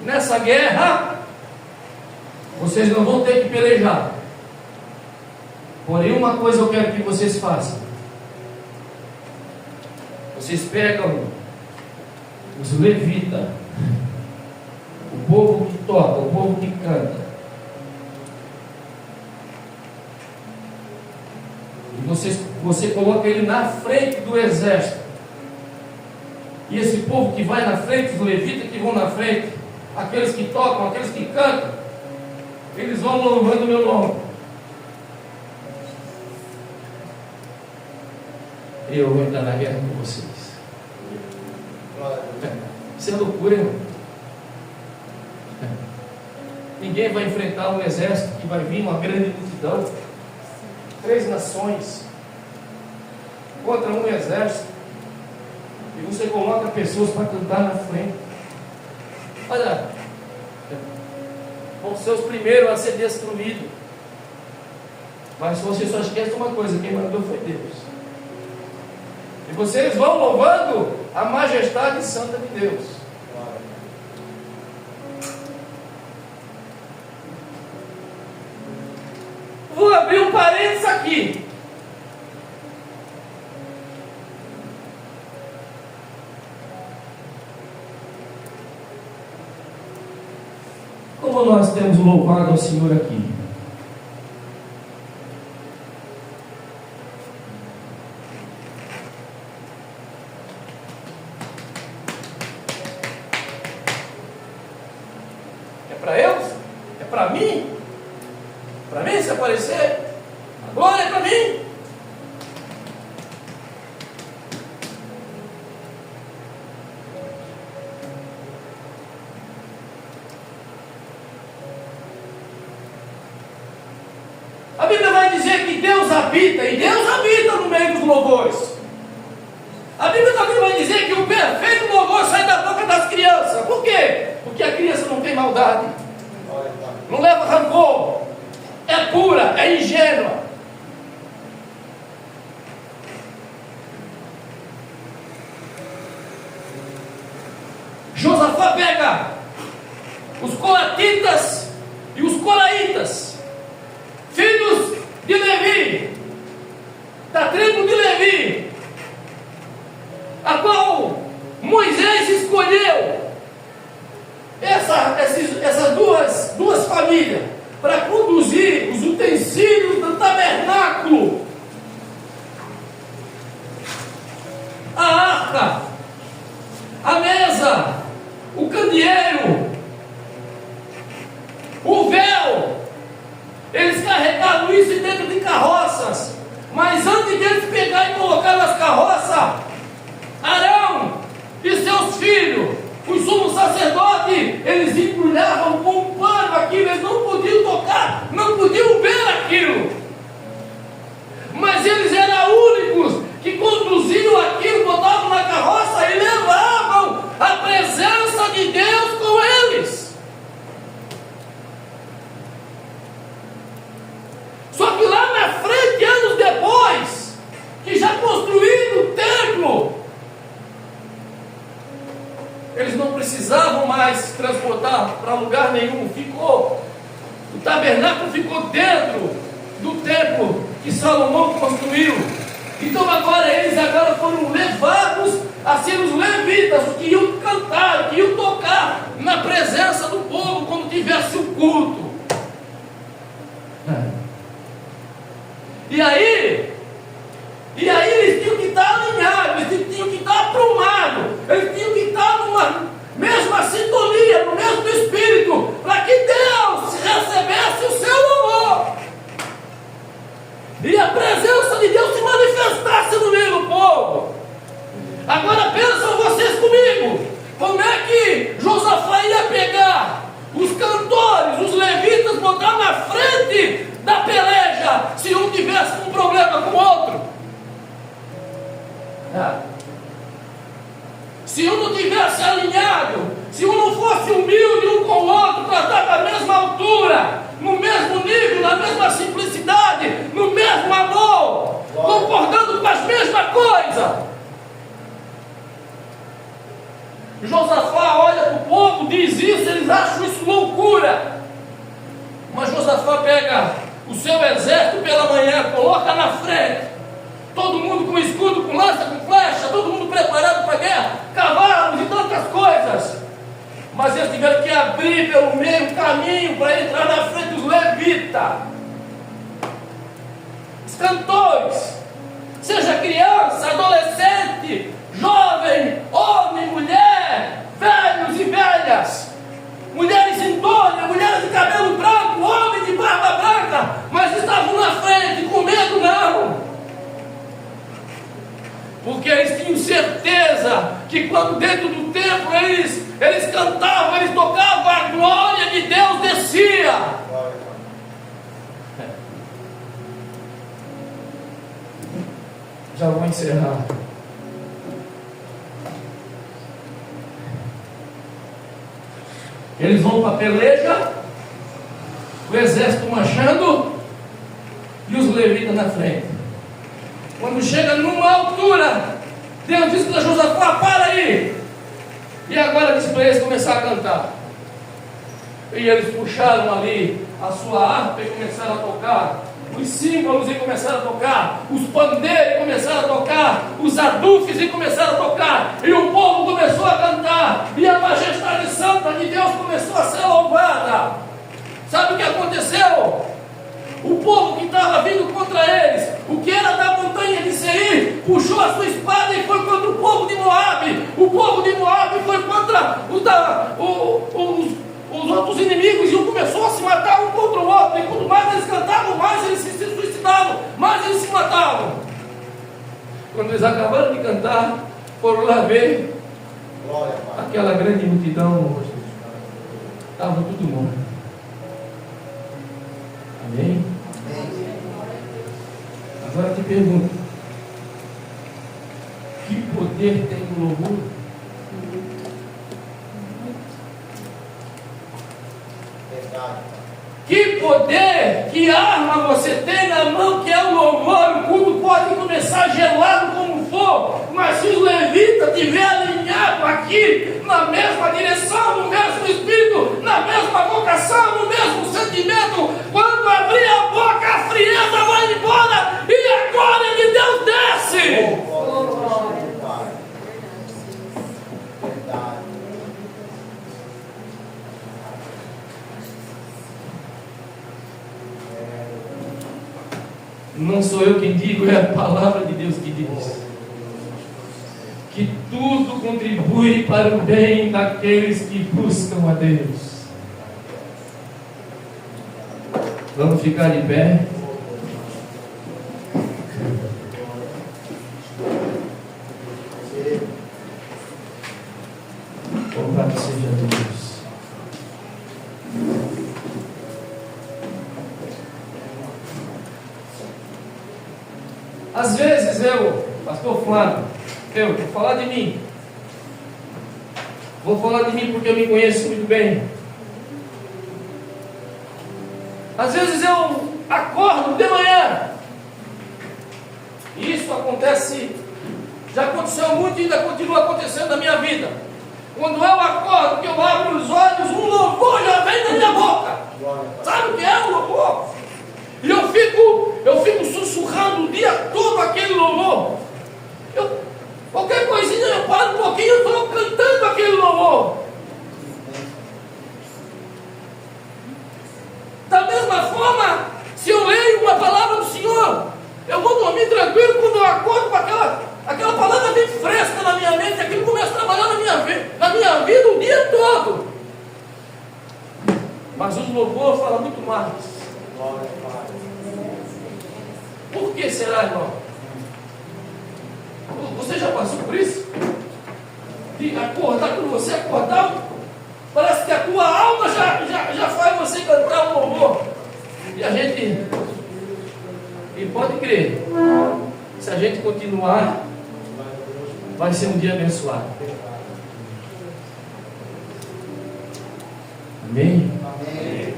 Nessa guerra, vocês não vão ter que pelejar. Porém, uma coisa eu quero que vocês façam: vocês pegam os levitas, o povo que toca, o povo que canta, e você coloca ele na frente do exército. E esse povo que vai na frente, os levitas que vão na frente, aqueles que tocam, aqueles que cantam, eles vão louvando o meu nome. Eu vou entrar na guerra com vocês. Isso é loucura, irmão. Ninguém vai enfrentar um exército que vai vir, uma grande multidão, 3 nações contra um exército, e você coloca pessoas para cantar na frente. Olha, vão ser os primeiros a ser destruídos, mas você só esquece uma coisa: quem mandou foi Deus. E vocês vão louvando a majestade santa de Deus. Vou abrir um parênteses aqui. Como nós temos louvado ao Senhor aqui? É para eles? É para mim? Para mim se aparecer? A glória é para mim? A Bíblia vai dizer que Deus habita, e Deus habita no meio dos louvores. A Bíblia também vai dizer que o perfeito louvor sai da boca das crianças. Por quê? Porque a criança não tem maldade, não leva rancor, é pura, é ingênua. Josafá pega os colatitas e os coraitas, filhos de Levi, da tribo de Levi, a qual Moisés escolheu essas duas famílias para conduzir os utensílios do tabernáculo, a arca, a mesa, o candeeiro, o véu. Eles carregavam isso dentro de carroças, mas antes de eles pegar e colocar nas carroças, Arão e seus filhos, os sumos sacerdotes, eles embrulhavam com um pano aquilo, eles não podiam tocar, não podiam ver aquilo, mas eles eram únicos que conduziam aquilo, botavam na carroça e levavam a presença de Deus com eles. Só que lá na frente, anos depois, que já construíram o templo, eles não precisavam mais transportar para lugar nenhum. O tabernáculo ficou dentro do templo que Salomão construiu. Então eles foram levados a ser os levitas, os que iam cantar, que iam tocar na presença do povo quando tivesse o culto. E aí eles tinham que estar alinhados, eles tinham que estar aprumados, eles tinham que estar numa mesma sintonia, no mesmo espírito, para que Deus recebesse o seu louvor e a presença de Deus se manifestasse no meio do povo. Agora pensam vocês comigo, como é que Josafá ia pegar os cantores, os levitas, botar na frente da peleja, se um tivesse um problema com o outro? Se um não tivesse alinhado, se um não fosse humilde um com o outro, tratar da mesma altura, no mesmo nível, na mesma simplicidade, no mesmo amor, concordando com as mesmas coisas. Josafá olha para o povo, diz isso, eles acham isso loucura. Mas Josafá pega o seu exército pela manhã, coloca na frente, todo mundo com escudo, com lança, com flecha, todo mundo preparado para a guerra, cavalos e tantas coisas. Mas eles tiveram que abrir pelo meio caminho para entrar na frente dos levitas, os cantores, seja criança, adolescente, jovem, homem, mulher, velhos e velhas, mulheres indônias, mulheres de cabelo branco, homens de barba branca, mas estavam na frente, com medo não. Porque eles tinham certeza que quando dentro do templo eles cantavam, eles tocavam, a glória de Deus descia. Já vou encerrar. Eles vão para a peleja, o exército marchando e os levitas na frente. Quando chega numa altura, Deus diz para Josafá: para aí. E agora diz para eles começar a cantar. E eles puxaram ali a sua harpa e começaram a tocar, os símbolos e começaram a tocar, os pandeiros e começaram a tocar, os adufes e começaram a tocar, e o povo começou a cantar, e a majestade santa de Deus começou a ser louvada. Sabe o que aconteceu? O povo que estava vindo contra eles, o que era da montanha de Seir, puxou a sua espada e foi contra o povo de Moabe. O povo de Moabe foi contra os outros inimigos, e um começou a se matar um contra o outro. E quanto mais eles cantavam, mais eles se suicidavam, mais eles se matavam. Quando eles acabaram de cantar, foram lá ver aquela grande multidão, estava tudo morto. Amém? Agora eu te pergunto: que poder tem o louvor? Que poder, que arma você tem na mão, que é o louvor? O culto pode começar gelado como for, mas se os levitas estiverem alinhados aqui, na mesma direção, no mesmo espírito, na mesma vocação, no mesmo sentimento, quando abrir a boca, a frieza vai embora e a glória de Deus desce. Não sou eu quem digo, é a palavra de Deus que diz que tudo contribui para o bem daqueles que buscam a Deus. Vamos ficar de pé. Louvado seja Deus. Às vezes pastor Flávio, vou falar de mim. Vou falar de mim porque eu me conheço muito bem. Às vezes eu acordo de manhã. E isso acontece, já aconteceu muito e ainda continua acontecendo na minha vida. Quando eu acordo, que eu abro os olhos, um louvor já vem da minha boca. Sabe o que é um louvor? E eu fico sussurrando o dia todo aquele louvor. Qualquer coisinha eu paro um pouquinho, eu estou cantando aquele louvor. Da mesma forma, se eu leio uma palavra do Senhor, eu vou dormir tranquilo quando eu acordo com aquela palavra bem fresca na minha mente, aquilo começa a trabalhar na minha vida o dia todo. Mas os louvores falam muito mais. Por que será, irmão? Você já passou por isso? De acordar, quando você acordar, parece que a tua alma já faz você cantar um louvor. E pode crer, se a gente continuar, vai ser um dia abençoado. Amém? Amém.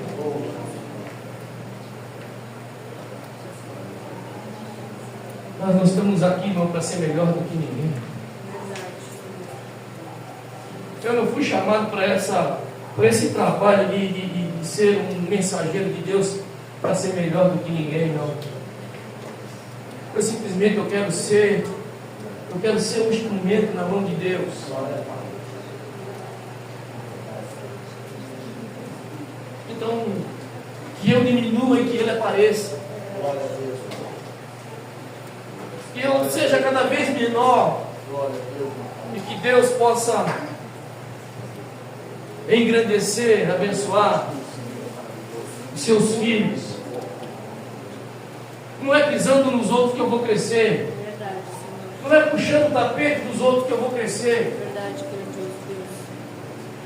Nós não estamos aqui, irmão, para ser melhor do que ninguém. Eu não fui chamado para esse trabalho de ser um mensageiro de Deus para ser melhor do que ninguém, não. Eu simplesmente quero ser um instrumento na mão de Deus. Então, que eu diminua e que Ele apareça. Que eu seja cada vez menor. E que Deus possa engrandecer, abençoar os seus filhos. Não é pisando nos outros que eu vou crescer. Não é puxando o tapete dos outros que eu vou crescer.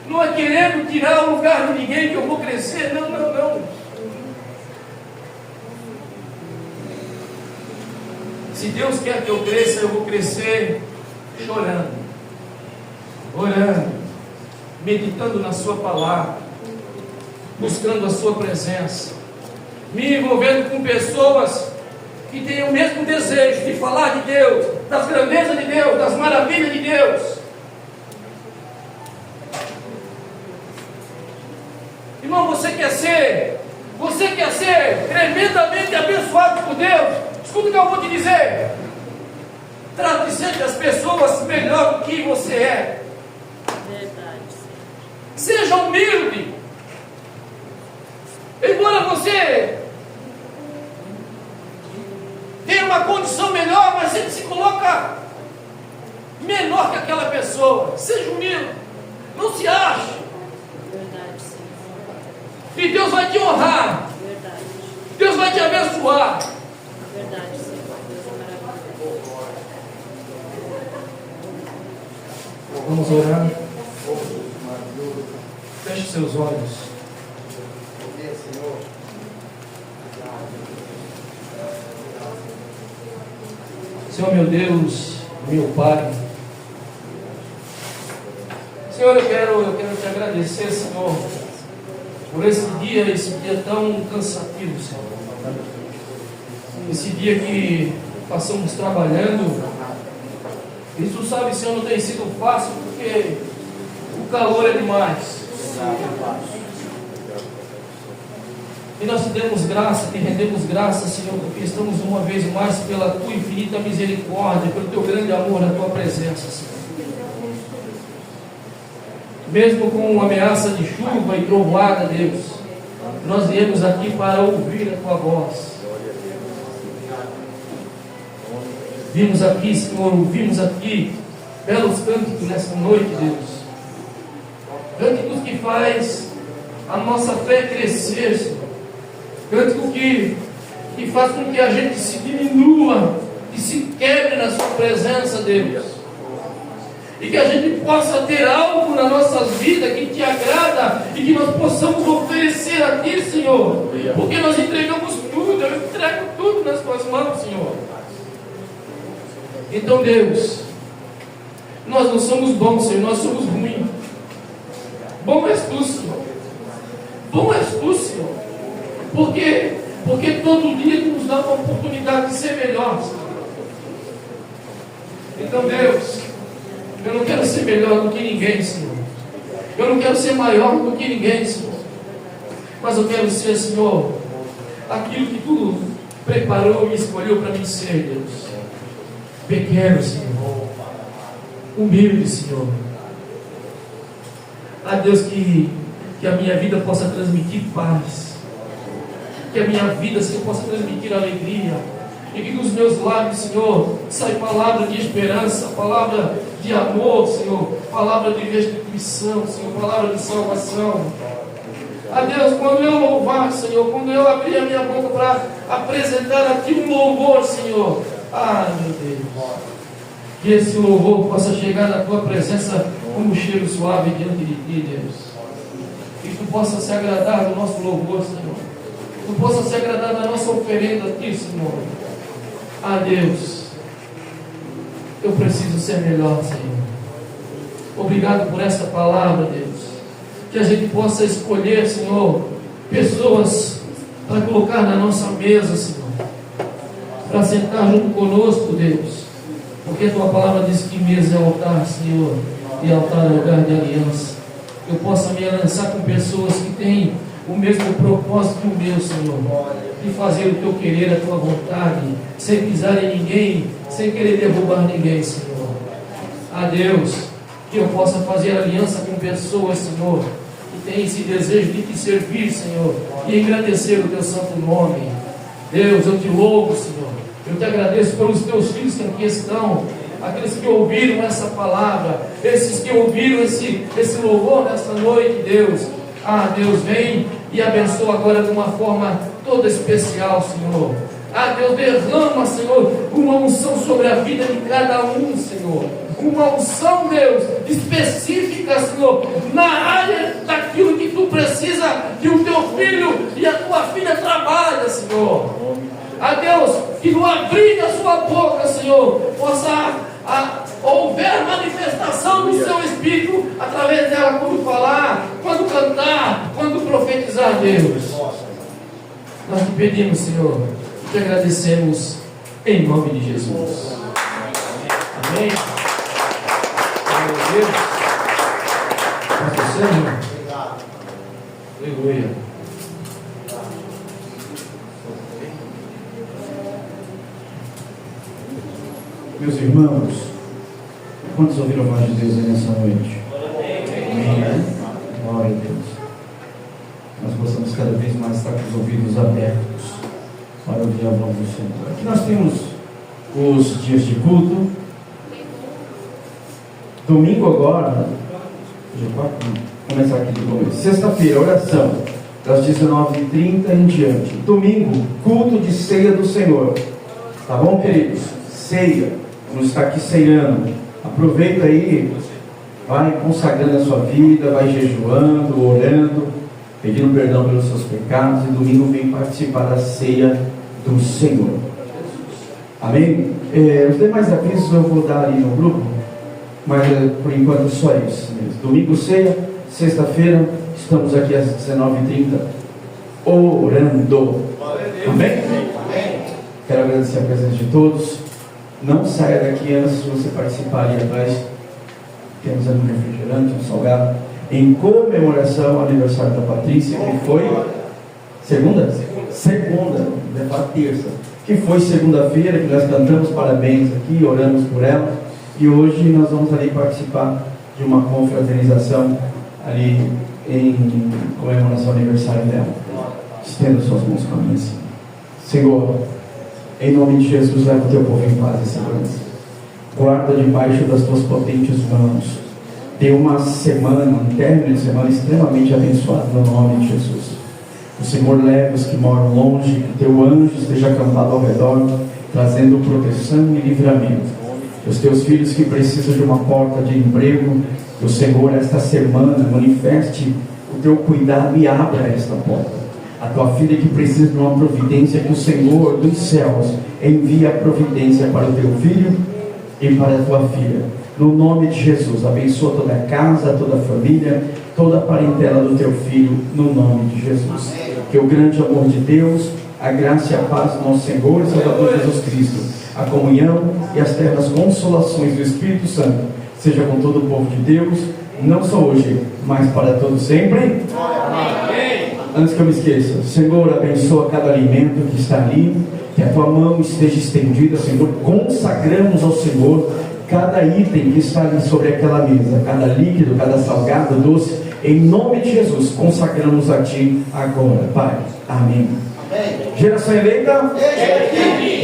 Não é querendo tirar o lugar de ninguém que eu vou crescer. Não. Se Deus quer que eu cresça, eu vou crescer chorando, orando, meditando na sua palavra, buscando a sua presença, me envolvendo com pessoas que têm o mesmo desejo de falar de Deus, das grandezas de Deus, das maravilhas de Deus. Irmão, você quer ser tremendamente abençoado por Deus? Escuta o que eu vou te dizer. Trate sempre as pessoas melhor do que você é. Verdade. Seja humilde. Embora você tenha uma condição melhor, mas ele se coloca menor que aquela pessoa. Seja humilde. Não se ache. Verdade, Senhor. E Deus vai te honrar. Verdade. Deus vai te abençoar. Verdade, Senhor. Deus é maravilhoso. Vamos orar. Feche seus olhos. Senhor meu Deus, meu Pai. Senhor, eu quero te agradecer, Senhor, por esse dia tão cansativo, Senhor. Esse dia que passamos trabalhando. E tu sabe, Senhor, não tem sido fácil porque o calor é demais. E nós te demos graça, te rendemos graça, Senhor, porque estamos uma vez mais pela tua infinita misericórdia, pelo teu grande amor na tua presença, Senhor. Mesmo com ameaça de chuva e trovoada, Deus, nós viemos aqui para ouvir a tua voz. Vimos aqui, Senhor, ouvimos aqui belos cânticos nessa noite, Deus. Cânticos que faz a nossa fé crescer, Senhor. Cântico que faz com que a gente se diminua e se quebre na sua presença, Deus. E que a gente possa ter algo na nossa vida que te agrada e que nós possamos oferecer a ti, Senhor. Porque nós entregamos tudo, eu entrego tudo nas tuas mãos, Senhor. Então, Deus, nós não somos bons, Senhor, nós somos ruins. Bom és tu, Senhor. Bom és tu, Senhor. Porque todo dia tu nos dá uma oportunidade de ser melhor, Senhor. Então, Deus, eu não quero ser melhor do que ninguém, Senhor. Eu não quero ser maior do que ninguém, Senhor. Mas eu quero ser, Senhor, aquilo que tu preparou e escolheu para mim ser, Deus. Pequeno, Senhor. Humilde, Senhor. Ah, Deus, que a minha vida possa transmitir paz. Que a minha vida, Senhor, possa transmitir alegria. E que dos meus lábios, Senhor, saia palavra de esperança, palavra de amor, Senhor, palavra de restituição, Senhor, palavra de salvação. Ah, Deus, quando eu louvar, Senhor, quando eu abrir a minha boca para apresentar a Ti um louvor, Senhor, ah, meu Deus, que esse louvor possa chegar na Tua presença como um cheiro suave diante de Ti, Deus. Que Tu possa se agradar do nosso louvor, Senhor. Que Tu possa se agradar da nossa oferenda a Ti, Senhor. Ah, Deus, eu preciso ser melhor, Senhor. Obrigado por esta palavra, Deus. Que a gente possa escolher, Senhor, pessoas para colocar na nossa mesa, Senhor, para sentar junto conosco, Deus. Porque a Tua palavra diz que mesa é altar, Senhor, e altar é lugar de aliança. Eu possa me aliançar com pessoas que têm o mesmo propósito que o meu, Senhor, de fazer o Teu querer, a Tua vontade, sem pisar em ninguém, sem querer derrubar ninguém, Senhor. Ah, Deus, que eu possa fazer aliança com pessoas, Senhor, que têm esse desejo de Te servir, Senhor, e engrandecer o Teu santo nome. Deus, eu Te louvo, Senhor. Eu Te agradeço pelos Teus filhos que aqui estão, aqueles que ouviram essa palavra, esses que ouviram esse louvor nesta noite, Deus. Ah, Deus, vem e abençoa agora de uma forma toda especial, Senhor. Ah, Deus, derrama, Senhor, uma unção sobre a vida de cada um, Senhor. Uma unção, Deus, específica, Senhor, na área daquilo que Tu precisa que o Teu filho e a Tua filha trabalhem, Senhor. Ah, Deus, que no abrir da Sua boca, Senhor, possa houver manifestação do Seu Espírito através dela, quando falar, quando cantar, quando profetizar, Deus. Nós Te pedimos, Senhor, Te agradecemos em nome de Jesus. Amém. Aleluia. Pastor Sérgio. Aleluia. Meus irmãos, quantos ouviram a voz de Deus aí nessa noite? Amém. Glória a Deus. Nós possamos cada vez mais estar com os ouvidos abertos para ouvir a voz do Senhor. Aqui nós temos os dias de culto. Domingo agora, vou começar aqui do começo. Sexta-feira, oração, das 19h30 em diante. Domingo, culto de ceia do Senhor. Tá bom, queridos? Ceia. Vamos estar aqui ceando. Aproveita aí, vai consagrando a sua vida, vai jejuando, orando, pedindo perdão pelos seus pecados, e domingo vem participar da ceia do Senhor. Amém? Os demais avisos eu vou dar ali no grupo, mas por enquanto só isso mesmo. Domingo ceia, sexta-feira estamos aqui às 19h30 orando. Amém? Quero agradecer a presença de todos. Não saia daqui antes de você participar ali atrás. Temos ali um refrigerante, um salgado, em comemoração ao aniversário da Patrícia, que foi segunda, levar terça, que foi segunda-feira, que nós cantamos parabéns aqui, oramos por ela, e hoje nós vamos ali participar de uma confraternização ali em comemoração ao aniversário dela. Estenda suas mãos para mim assim. Senhor, Em nome de Jesus, leva o teu povo em paz e segurança. Guarda debaixo das tuas potentes mãos. Dê uma semana, um término de semana extremamente abençoado no nome de Jesus. O Senhor leve os que moram longe, que teu anjo esteja acampado ao redor, trazendo proteção e livramento. Os teus filhos que precisam de uma porta de emprego, o Senhor esta semana manifeste o teu cuidado e abra esta porta. A tua filha que precisa de uma providência, que o Senhor dos céus envie a providência para o teu filho e para a tua filha. No nome de Jesus, abençoa toda a casa, toda a família, toda a parentela do teu filho, no nome de Jesus. Que o grande amor de Deus, a graça e a paz do nosso Senhor e Salvador Jesus Cristo, a comunhão e as ternas consolações do Espírito Santo, seja com todo o povo de Deus, não só hoje, mas para todos sempre. Antes que eu me esqueça, Senhor, abençoa cada alimento que está ali, que a tua mão esteja estendida, Senhor. Consagramos ao Senhor cada item que está ali sobre aquela mesa, cada líquido, cada salgado, doce, em nome de Jesus, consagramos a ti agora, Pai. Amém. Geração eleita?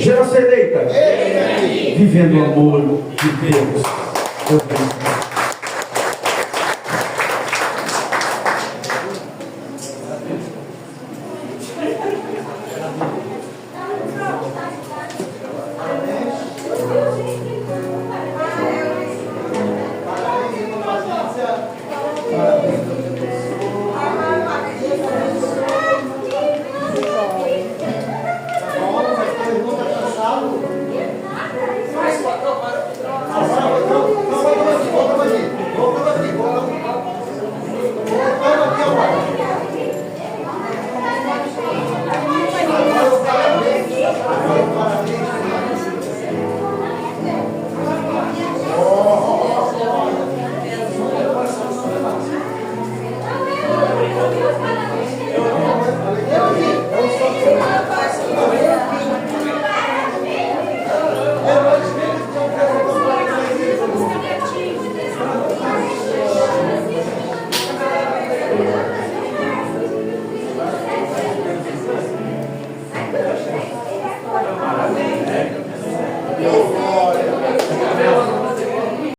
Geração eleita? Vivendo o amor de Deus.